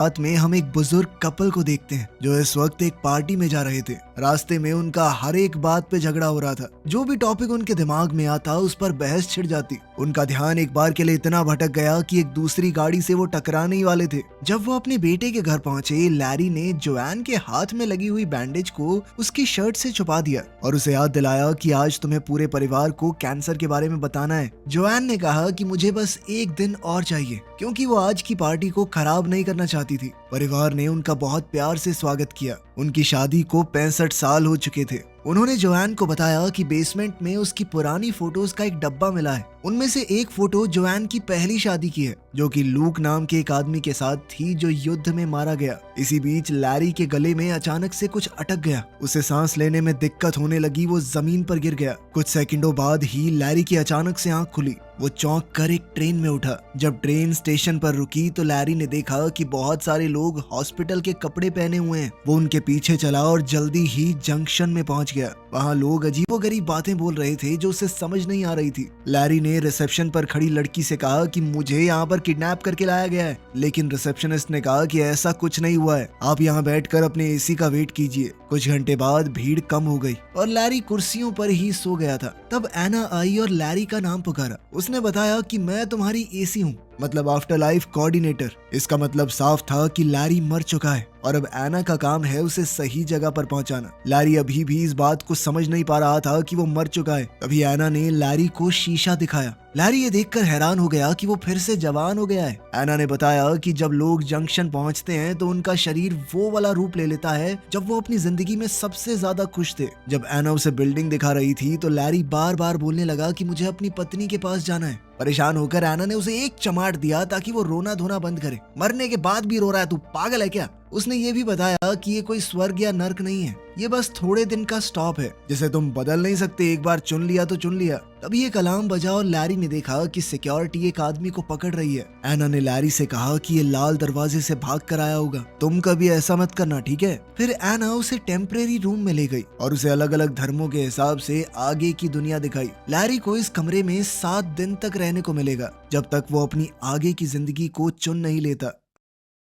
रात में हम एक बुजुर्ग कपल को देखते हैं जो इस वक्त एक पार्टी में जा रहे थे। रास्ते में उनका हर एक बात पे झगड़ा हो रहा था। जो भी टॉपिक उनके दिमाग में आता उस पर बहस छिड़ जाती। उनका ध्यान एक बार के लिए इतना भटक गया कि एक दूसरी गाड़ी से वो टकराने ही वाले थे। जब वो अपने बेटे के घर पहुंचे, लैरी ने जोआन के हाथ में लगी हुई बैंडेज को उसकी शर्ट से छुपा दिया और उसे याद दिलाया कि आज तुम्हें पूरे परिवार को कैंसर के बारे में बताना है। जोआन ने कहा कि मुझे बस एक दिन और चाहिए, क्योंकि वो आज की पार्टी को खराब नहीं करना चाहती थी। परिवार ने उनका बहुत प्यार से स्वागत किया। उनकी शादी को 65 साल हो चुके थे। उन्होंने जोआन को बताया कि बेसमेंट में उसकी पुरानी फोटोज का एक डब्बा मिला है। उनमें से एक फोटो जोआन की पहली शादी की है, जो कि लूक नाम के एक आदमी के साथ थी जो युद्ध में मारा गया। इसी बीच लैरी के गले में अचानक से कुछ अटक गया। उसे सांस लेने में दिक्कत होने लगी। वो जमीन पर गिर गया। कुछ सेकंडों बाद ही लैरी की अचानक से आंख खुली। वो चौंक कर एक ट्रेन में उठा। जब ट्रेन स्टेशन पर रुकी तो लैरी ने देखा कि बहुत सारे लोग हॉस्पिटल के कपड़े पहने हुए हैं। वो उनके पीछे चला और जल्दी ही जंक्शन में पहुंच गया। वहाँ लोग अजीबोगरीब बातें बोल रहे थे जो उसे समझ नहीं आ रही थी। लैरी ने रिसेप्शन पर खड़ी लड़की से कहा कि मुझे यहाँ पर किडनैप करके लाया गया है, लेकिन रिसेप्शनिस्ट ने कहा कि ऐसा कुछ नहीं हुआ है, आप यहाँ बैठकर अपने एसी का वेट कीजिए। कुछ घंटे बाद भीड़ कम हो गई और लैरी कुर्सियों पर ही सो गया था। तब एना आई और लैरी का नाम पुकारा। उसने बताया कि मैं तुम्हारी एसी हूँ, मतलब आफ्टर लाइफ कोऑर्डिनेटर। इसका मतलब साफ था कि लैरी मर चुका है और अब एना का काम है उसे सही जगह पर पहुंचाना। लैरी अभी भी इस बात को समझ नहीं पा रहा था कि वो मर चुका है। तभी एना ने लैरी को शीशा दिखाया। लैरी ये देखकर हैरान हो गया कि वो फिर से जवान हो गया है। एना ने बताया कि जब लोग जंक्शन पहुंचते हैं तो उनका शरीर वो वाला रूप ले लेता है जब वो अपनी जिंदगी में सबसे ज्यादा खुश थे। जब एना उसे बिल्डिंग दिखा रही थी तो लैरी बार बार बोलने लगा कि मुझे अपनी पत्नी के पास जाना है। परेशान होकर एना ने उसे एक चमाट दिया ताकि वो रोना धोना बंद करे। मरने के बाद भी रो रहा है, तू पागल है क्या? उसने ये भी बताया कि ये कोई स्वर्ग या नर्क नहीं है, ये बस थोड़े दिन का स्टॉप है जिसे तुम बदल नहीं सकते। एक बार चुन लिया तो चुन लिया। तभी एक अलार्म बजा और लैरी ने देखा कि सिक्योरिटी एक आदमी को पकड़ रही है। एना ने लैरी से कहा कि ये लाल दरवाजे से भाग कर आया होगा, तुम कभी ऐसा मत करना, ठीक है? फिर एना उसे टेम्परेरी रूम में ले गई और उसे अलग अलग धर्मों के हिसाब से आगे की दुनिया दिखाई। लैरी को इस कमरे में 7 दिन तक रहने को मिलेगा, जब तक वो अपनी आगे की जिंदगी को चुन नहीं लेता।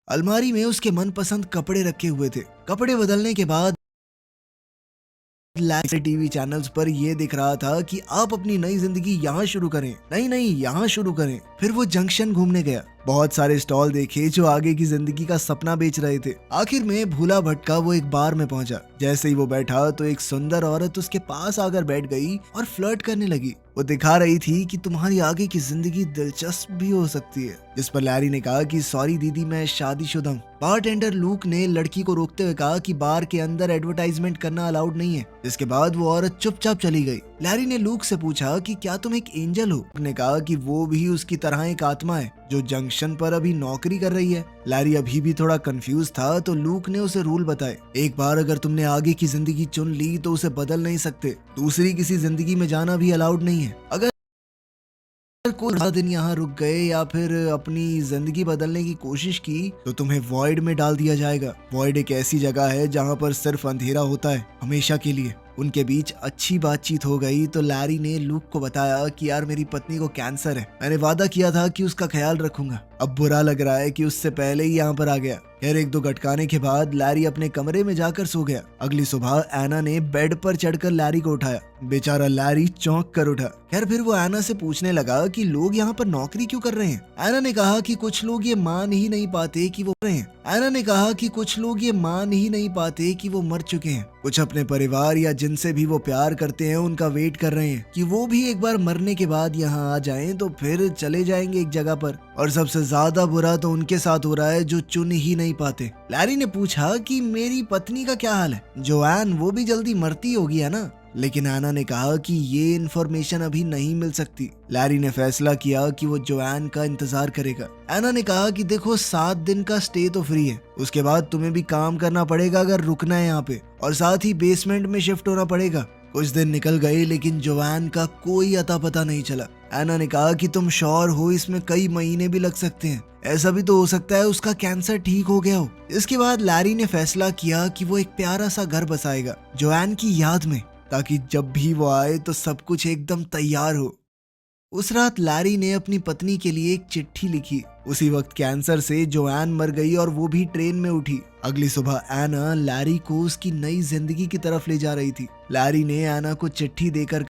अलमारी में उसके मनपसंद कपड़े रखे हुए थे। कपड़े बदलने के बाद टीवी चैनल्स पर यह दिख रहा था कि आप अपनी नई जिंदगी यहाँ शुरू करें, नहीं यहाँ शुरू करें। फिर वो जंक्शन घूमने गया। बहुत सारे स्टॉल देखे जो आगे की जिंदगी का सपना बेच रहे थे। आखिर में भूला भटका वो एक बार में पहुंचा। जैसे ही वो बैठा तो एक सुंदर औरत उसके पास आकर बैठ गई और फ्लर्ट करने लगी। वो दिखा रही थी कि तुम्हारी आगे की जिंदगी दिलचस्प भी हो सकती है। जिस पर लैरी ने कहा कि सॉरी दीदी, मैं शादीशुदा हूँ। बारटेंडर लूक ने लड़की को रोकते हुए कहा कि बार के अंदर एडवर्टाइजमेंट करना अलाउड नहीं है। जिसके बाद वो औरत चुपचाप चली गई। लैरी ने लूक से पूछा कि क्या तुम एक एंजल हो? उसने कहा कि वो भी उसकी तरह एक आत्मा है जो जंक्शन पर अभी नौकरी कर रही है। लैरी अभी भी थोड़ा कंफ्यूज था तो लूक ने उसे रूल बताए। एक बार अगर तुमने आगे की जिंदगी चुन ली तो उसे बदल नहीं सकते। दूसरी किसी जिंदगी में जाना भी अलाउड नहीं है। अगर कोई 10 दिन यहाँ रुक गए या फिर अपनी जिंदगी बदलने की कोशिश की तो तुम्हें वॉइड में डाल दिया जाएगा। वॉइड एक ऐसी जगह है जहाँ पर सिर्फ अंधेरा होता है, हमेशा के लिए। उनके बीच अच्छी बातचीत हो गई तो लैरी ने लूक को बताया कि यार मेरी पत्नी को कैंसर है, मैंने वादा किया था कि उसका ख्याल रखूंगा। अब बुरा लग रहा है कि उससे पहले ही यहाँ पर आ गया। खैर 1-2 गटकाने के बाद लैरी अपने कमरे में जाकर सो गया। अगली सुबह एना ने बेड पर चढ़कर लैरी को उठाया। बेचारा लैरी चौंक कर उठा। खैर फिर वो एना से पूछने लगा कि लोग यहाँ पर नौकरी क्यों कर रहे हैं। एना ने कहा कि कुछ लोग ये मान ही नहीं पाते कि वो रहे हैं। एना ने कहा कि कुछ लोग ये मान ही नहीं पाते कि वो मर चुके हैं। कुछ अपने परिवार या जिनसे भी वो प्यार करते हैं उनका वेट कर रहे हैं कि वो भी एक बार मरने के बाद यहाँ आ जाएं तो फिर चले जाएंगे एक जगह पर। और सबसे ज्यादा बुरा तो उनके साथ हो रहा है जो चुन ही नहीं पाते। लैरी ने पूछा कि मेरी पत्नी का क्या हाल है? जोआन, वो भी जल्दी मरती होगी है ना? लेकिन एना ने कहा कि ये इन्फॉर्मेशन अभी नहीं मिल सकती। लैरी ने फैसला किया कि वो जोआन का इंतजार करेगा। एना ने कहा कि देखो 7 दिन का स्टे तो फ्री है, उसके बाद तुम्हें भी काम करना पड़ेगा अगर रुकना है यहाँ पे, और साथ ही बेसमेंट में शिफ्ट होना पड़ेगा। कुछ दिन निकल गए लेकिन जोआन का कोई अता पता नहीं चला। एना ने कहा कि तुम श्योर हो इसमें कई महीने भी लग सकते हैं, ऐसा भी तो हो सकता है उसका कैंसर ठीक हो गया हो। इसके बाद लैरी ने फैसला किया कि वो एक प्यारा सा घर बसाएगा जोआन की याद में, ताकि जब भी वो आए तो सब कुछ एकदम तैयार हो। उस रात लैरी ने अपनी पत्नी के लिए एक चिट्ठी लिखी। उसी वक्त कैंसर से जोएन मर गई और वो भी ट्रेन में उठी। अगली सुबह एना लैरी को उसकी नई जिंदगी की तरफ ले जा रही थी। लैरी ने एना को चिट्ठी देकर